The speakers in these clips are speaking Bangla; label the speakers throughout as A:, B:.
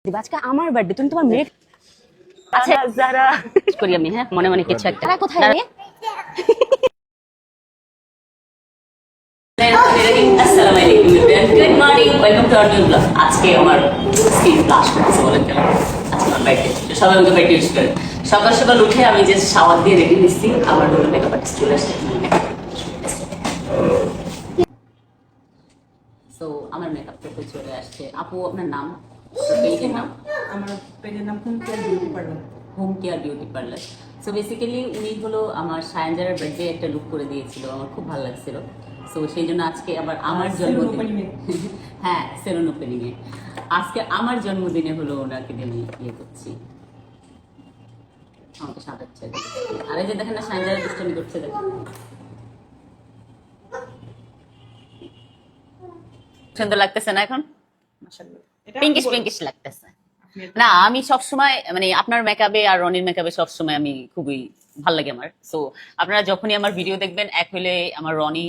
A: আজকে আমার বার্থডে, তুমি তোমার মেয়ে আচ্ছা যারা করি আমি, হ্যাঁ মনে মনে কিছু একটা কোথায় রে। আসসালামু আলাইকুম everyone, good morning, welcome to our new blog. আজকে আমার স্কিন ব্লাশ করতেছে বলেন কেন, আজকে আমার বার্থডে, সবাই আমাকে বার্থডে উইশ করে। সকাল সকাল উঠে আমি যে শাওয়ার দিয়ে রেডি নিচ্ছি, আমার হলো মেকআপ আর্টিস্ট চলে আসছে। সো আমার মেকআপ করতে চলে আসছে। আপু আপনার নাম, পেজের নাম?
B: আমার পেজের নাম home care beauty parlour.
A: Home care beauty parlour. So basically উনি হলো আমার সায়ানজারের বার্থডে একটা লুক করে দিয়েছিল, আমার খুব ভালো লাগছিল। সো সেই জন্য আজকে আবার আমার জন্মদিনে, হ্যাঁ সেলুন ওপেনিং এ, আজকে আমার জন্মদিনে হলো ওনাকে দিয়ে আমি ইয়ে করছি, আমাকে সাজাচ্ছে। আর এই যে দেখেন না সায়ানজারের দুষ্টামি করছে, দেখেন সুন্দর লাগতেছে না এখন?
B: মাশাআল্লাহ,
A: পিঙ্কিশ পিঙ্কিশ লাগতেছে না? আমি সবসময় মানে আপনার মেকআপে আর রনির মেকআপে সবসময় আমি খুবই ভালো লাগে আমার। সো আপনারা যখনই আমার ভিডিও দেখবেন, এক হলে আমার রনি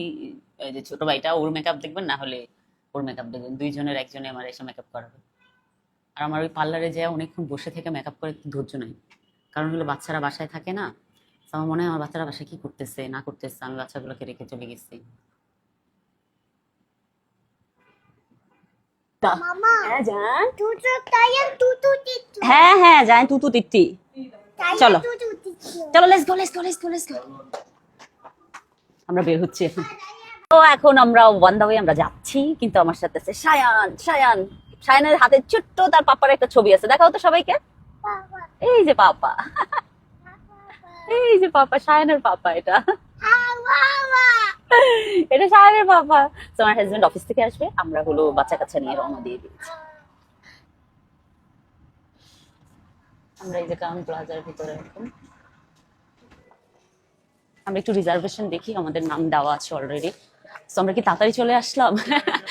A: যে ছোট ভাইটা ওর মেকআপ দেখবেন, না হলে ওর মেকআপ দেখবেন, দুইজনের একজনে আমার এসে মেকআপ করাবে। আর আমার ওই পার্লারে যায় অনেকক্ষণ বসে থেকে মেকআপ করে ধৈর্য নাই, কারণ হলো বাচ্চারা বাসায় থাকে না। আমার মনে হয় আমার বাচ্চারা বাসায় কি করতেছে না করতেছে, আমি বাচ্চাগুলোকে রেখে চলে গেছি। হ্যাঁ হ্যাঁ যাই তুতু তিত্তি, চলো চলো let's go let's go let's go let's go. আমরা বের হচ্ছি এখন। তো এখন আমরা ওয়ান দা ওয়ে আমরা যাচ্ছি, কিন্তু আমার সাথে আছে সায়ান। সায়ান, সায়ানের হাতে ছোট্ট তার পাপার একটা ছবি আছে, দেখাও তো সবাইকে। এই যে পাপা, এই যে পাপা, সায়ানের পাপা, এটা এটা সায়ানের পাপা। তো আমার হাজবেন্ড অফিস থেকে আসবে, আমরা হলো বাচ্চা কাচ্চা নিয়ে রওনা দিয়ে দিচ্ছি। আমরা এই যে ক্রাউন প্লাজার ভিতরে এখন আমরা একটু রিজার্ভেশন দেখি, আমাদের নাম দেওয়া আছে অলরেডি। তো আমরা কি তাড়াতাড়ি চলে আসলাম?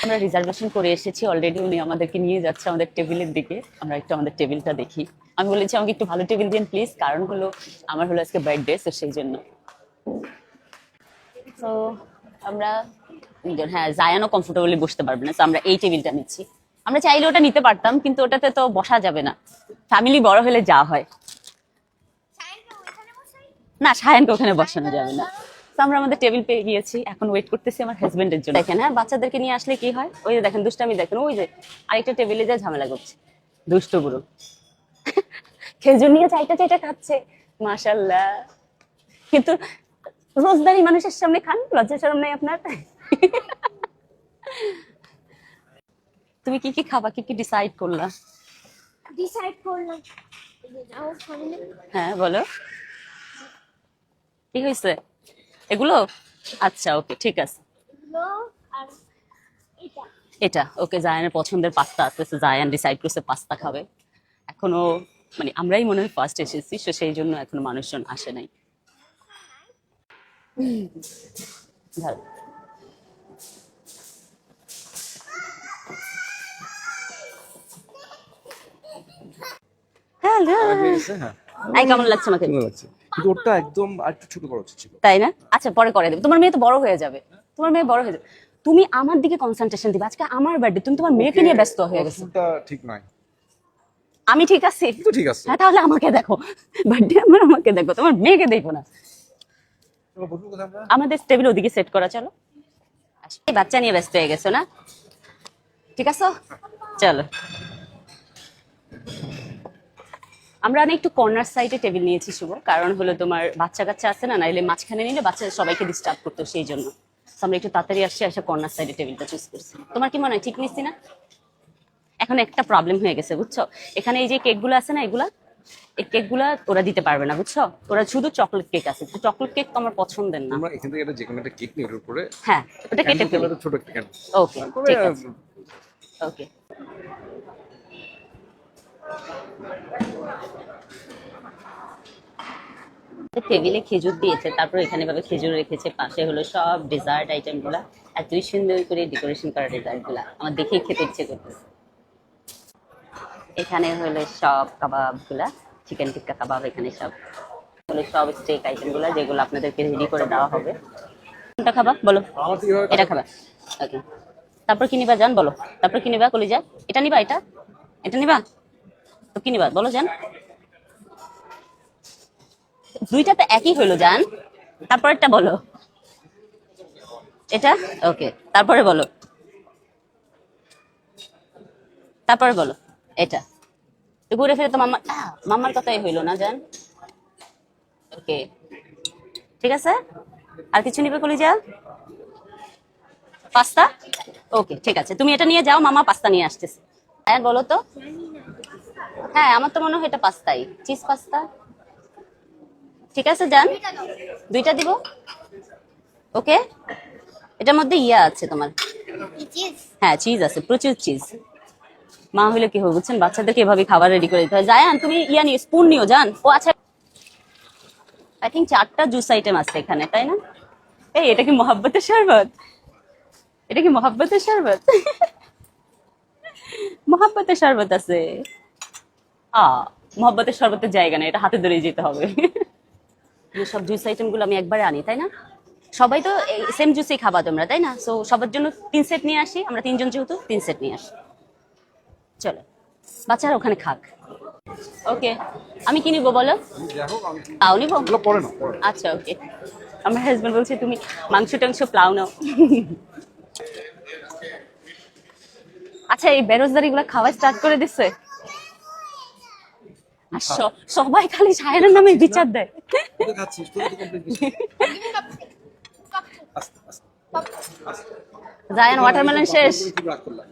A: আমরা রিজার্ভেশন করে এসেছি অলরেডি, উনি আমাদেরকে নিয়ে যাচ্ছে আমাদের টেবিলের দিকে। আমরা একটু আমাদের টেবিলটা দেখি। আমি বলেছি আমাকে একটু ভালো টেবিল দিন প্লিজ, কারণ হলো আমার হলো আজকে বার্থডে, তো সেই জন্য। তো আমরা হ্যাঁ জায়ানও কমফোর্টেবলি বসতে পারবে না, তো আমরা এই টেবিলটা নিচ্ছি। আমরা চাইলে ওটা নিতে পারতাম, কিন্তু ওটাতে তো বসা যাবে না, ফ্যামিলি বড় হলে যা হয়। না সায়ানকে ওখানে বসানো যাবে না। তো আমরা আমাদের টেবিল পেয়ে গিয়েছি, এখন ওয়েট করতেছি আমার হাজবেন্ডের জন্য। দেখেন হ্যাঁ বাচ্চাদেরকে নিয়ে আসলে কি হয়, ওই যে দেখেন দুষ্টামি, দেখেন ওই যে আরেকটা টেবিলে যা ঝামেলা করছে দুষ্ট বুড়ো, খেজুর নিয়ে চাইটা চাইটা খাচ্ছে মাশাআল্লাহ। কিন্তু রোজদারি মানুষের সামনে খান, লজ্জা শরম নাই আপনার? তুমি কি কি খাবা, কি কি ডিসাইড করলা?
C: ডিসাইড করলাম
A: হ্যাঁ বলো কি হয়েছে এগুলো? আচ্ছা ওকে ঠিক আছে,
C: আর এটা
A: এটা ওকে। জায়ানের পছন্দের পাস্তা আছে, জায়ান ডিসাইড করছে পাস্তা খাবে। এখনো মানে আমরাই মনে হয় ফার্স্ট এসেছি, তো সেই জন্য এখনো মানুষজন আসে নাই। ধর হ্যালো,
D: হ্যাঁ
A: আই কেমন লাগছে আমাকে?
D: সুন্দর লাগছে, কিন্তু ওটা একদম আরেকটু ছোট করা উচিত ছিল।
A: তাই না? আচ্ছা পরে করে দেবে, তোমার মেয়ে তো বড় হয়ে যাবে, তোমার মেয়ে বড় হয়ে যাবে। তুমি আমার দিকে কনসেন্ট্রেশন দিবে, আজকে আমার বার্থডে, তুমি তোমার মেয়েকে নিয়ে ব্যস্ত হয়ে গেছো।
D: ওটা ঠিক নয়।
A: আমি ঠিক আছি
D: তো ঠিক আছে,
A: হ্যাঁ, তাহলে আমাকে দেখো, বার্থডে আমার, আমাকে দেখো, তোমার মেয়েকে দেখো না।
D: চলো বসবো কোথায় আমরা?
A: আমাদের টেবিল ওদিকে সেট করা, চলো। এই বাচ্চা নিয়ে ব্যস্ত হয়ে গেছো না, ঠিক আছে চলো। আমরা না একটু কর্নার সাইডে টেবিল নিয়েছি শুভ, কারণ হলো তোমার বাচ্চা কাচ্চা আছে না, নাইলে মাঝখানে নিলে বাচ্চা সবাইকে ডিস্টার্ব করতো, সেই জন্য। তো আমরা একটু তাড়াতাড়ি আসছি, এসে কর্নার সাইডে টেবিলটা চুজ করছি। তোমার কি মনে হয় ঠিক নিচ্ছি না? এখন একটা প্রবলেম হয়ে গেছে বুঝছো, এখানে এই যে কেকগুলো আছে না, এগুলা এই কেকগুলা ওরা দিতে পারবে না বুঝছো, ওরা শুধু চকলেট কেক আছে, চকলেট কেক তো আমার পছন্দের না।
D: আমরা এখান থেকে একটা যে কোনো একটা কেক নিয়ে ওর উপরে
A: হ্যাঁ ওটা কেটে ফেলো,
D: ছোট একটা কেন
A: ওকে ঠিক আছে ওকে। টেবিলে খেজুর দিয়েছে, তারপর এখানে ভাবে খেজুর রেখেছে, পাশে হলো সব ডেজার্ট আইটেম গুলা, এতই সুন্দর করে ডেকোরেশন করা ডেজার্ট গুলা, আমার দেখেই খেতে ইচ্ছে করতেছে। এখানে হলো সব কাবাব গুলা, চিকেন টিক্কা কাবাব, এখানে সব হলো সব স্টেক আইটেম গুলা, যেগুলো আপনাদেরকে রেডি করে দেওয়া হবে। কোনটা খাবা বলো?
D: আমার থেকে
A: এটা খাবা, ওকে। তারপর কি নিবা জান বলো, তারপর কি নিবা কলিজা? এটা নিবা, এটা এটা নিবা, তো কি নিবা বলো জান? দুইটা তো একই হইলো জান, তারপরেরটা বলো। এটা ওকে, তারপরে বলো, তারপরে বলো এটা। তো ঘুরে ফিরে তো মাম্মার কথাই হইলো না জান। ওকে ঠিক আছে, আর কিছু নিবে কলিজা? পাস্তা? ওকে ঠিক আছে, তুমি এটা নিয়ে যাও, মামা পাস্তা নিয়ে আসতেছে। হ্যাঁ বলো তো। হ্যাঁ আমার তো মনে হয় এটা পাস্তাই, চিজ পাস্তা। ঠিক আছে জান, দুইটা দিব। ওকে, এটার মধ্যে ইয়া আছে তোমার। হ্যাঁ চিজ আছে, প্রচুর চিজ। মা হইলে কি হবে বুঝছেন, বাচ্চাদেরকে এভাবে খাবার রেডি করে দিতে হয়। জায়ান তুমি ইয়া নিও, স্পুন নিও জান। ও আচ্ছা, আই থিঙ্ক 4টা জুস আইটেম আছে এখানে, তাই না? এই এটা কি মোহাব্বতের শরবত? এটা কি মোহাব্বতের শরবত? মোহাব্বতের শরবত আছে। মোহাব্বতের শরবতের জায়গা না, এটা হাতে ধরেই যেতে হবে। সব জুস আইটেম গুলো আমি একবারে আনি, তাই না? সবাই তো সেম জুসই খাবা তোমরা, তাই না? সো সবার জন্য 3 সেট নিয়ে আসি, আমরা 3 জন যেহেতু 3 সেট নিয়ে আসি। চলো বাচ্চারা ওখানে খাক। ওকে, আমি কি নিবো বলো? তাও নিবো?
D: পরে না, পরে।
A: আচ্ছা ওকে। আমার হাজবেন্ড বলছে তুমি মাংস টাংস প্লাও নাও। আচ্ছা এই বেরোজগারি গুলা খাওয়া স্টার্ট করে দিচ্ছে। আর সবাই খালি সায়নের নামে বিচার দেয়।
D: খাচ্ছিস তুই তো কমপ্লিট
A: জায়ান ওয়াটারমেলন শেষ।
D: রাগ করলাম।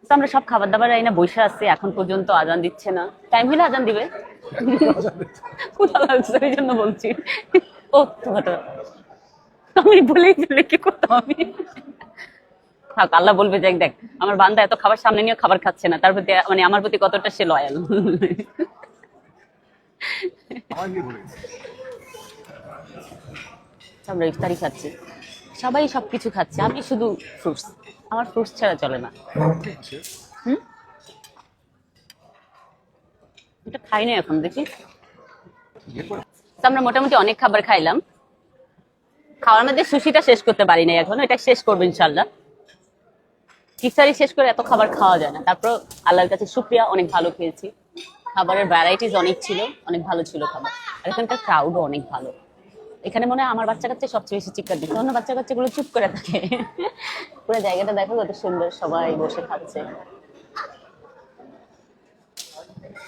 A: তো আমরা সব খাবার দাবার আইনা বসে আছি, এখন পর্যন্ত আজান দিচ্ছে না। টাইম হলে আজান দিবে। কোথা লাগছে এই জন্য বলছি। ও তো আমি বলেই ফেলে কি করতাম আমি। থাক, আল্লাহ বলবে দেখ দেখ আমার বান্দা এত খাবার সামনে নিয়ে খাবার খাচ্ছে না, তার প্রতি মানে আমার প্রতি কতটা সে লয়াল। আমরা ইফতারি খাচ্ছি, সবাই সবকিছু খাচ্ছে, আমি শুধু ফ্রুটস। আমার ফ্রুটস ছাড়া চলে না। এটা খাই না এখন, দেখি। তো আমরা মোটামুটি অনেক খাবার খাইলাম। খাওয়ার মধ্যে সুশিটা শেষ করতে পারি না এখন, এটা শেষ করবো ইনশাল্লাহ। ইফতারি শেষ করে এত খাবার খাওয়া যায় না, তারপর আল্লাহর কাছে শুকরিয়া, অনেক ভালো খেয়েছি। খাবারের ভ্যারাইটিস অনেক ছিল, অনেক ভালো ছিল খাবার। আর এখানকার ক্রাউডও অনেক ভালো। এখানে মনে হয় আমার বাচ্চা কাচ্চা সবচেয়ে বেশি চিৎকার দিচ্ছে, অন্য বাচ্চা কাচ্চাগুলো চুপ করে থাকে। পুরো জায়গাটা দেখো কত সুন্দর, সবাই বসে খাচ্ছে।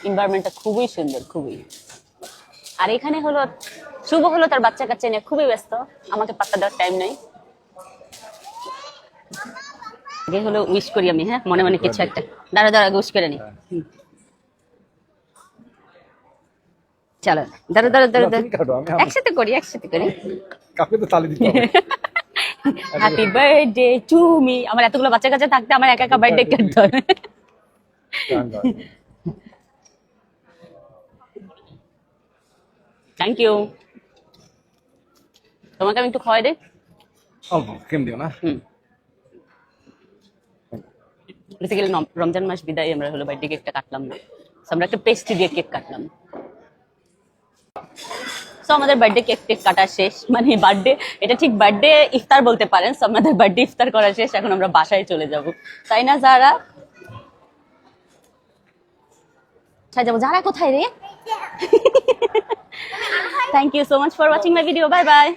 A: এনভায়রনমেন্টটা খুবই সুন্দর, খুবই। আর এখানে হলো শুভ হলো তার বাচ্চা কাচ্চা নিয়ে খুবই ব্যস্ত, আমাকে পাত্তা দেওয়ার টাইম নাই। আগে হলো উইশ করি আমি, হ্যাঁ মনে মনে কিছু একটা। দাঁড়া দাঁড়া উইশ করে নি। চলো দাঁড়া দাঁড়া দাঁড়া একসাথে করি, একসাথে করি।
D: কাকে তো তালি দিতে হবে।
A: Happy birthday to me. আমার এতগুলো বাচ্চা কাচ্চা থাকতে আমার একা একা বার্থডে কাটতে হবে। Thank you. তোমাকে আমি একটু খাওয়াই দেই।
D: অল্প কেম দিও না।
A: বেসিক্যালি রমজান মাস বিদায় আমরা হলো বার্থডে কেকটা কাটলাম না, আমরা একটা পেস্ট্রি দিয়ে কেক কাটলাম। সো আমাদের বার্থডে কেক টেক কাটা শেষ, মানে বার্থডে, এটা ঠিক বার্থডে ইফতার বলতে পারেন। সো আমাদের বার্থডে ইফতার করা শেষ, এখন আমরা বাসায় চলে যাব, তাই না যারা? যাবো। যারা কোথায় রে? Thank you so much for watching my video, bye by.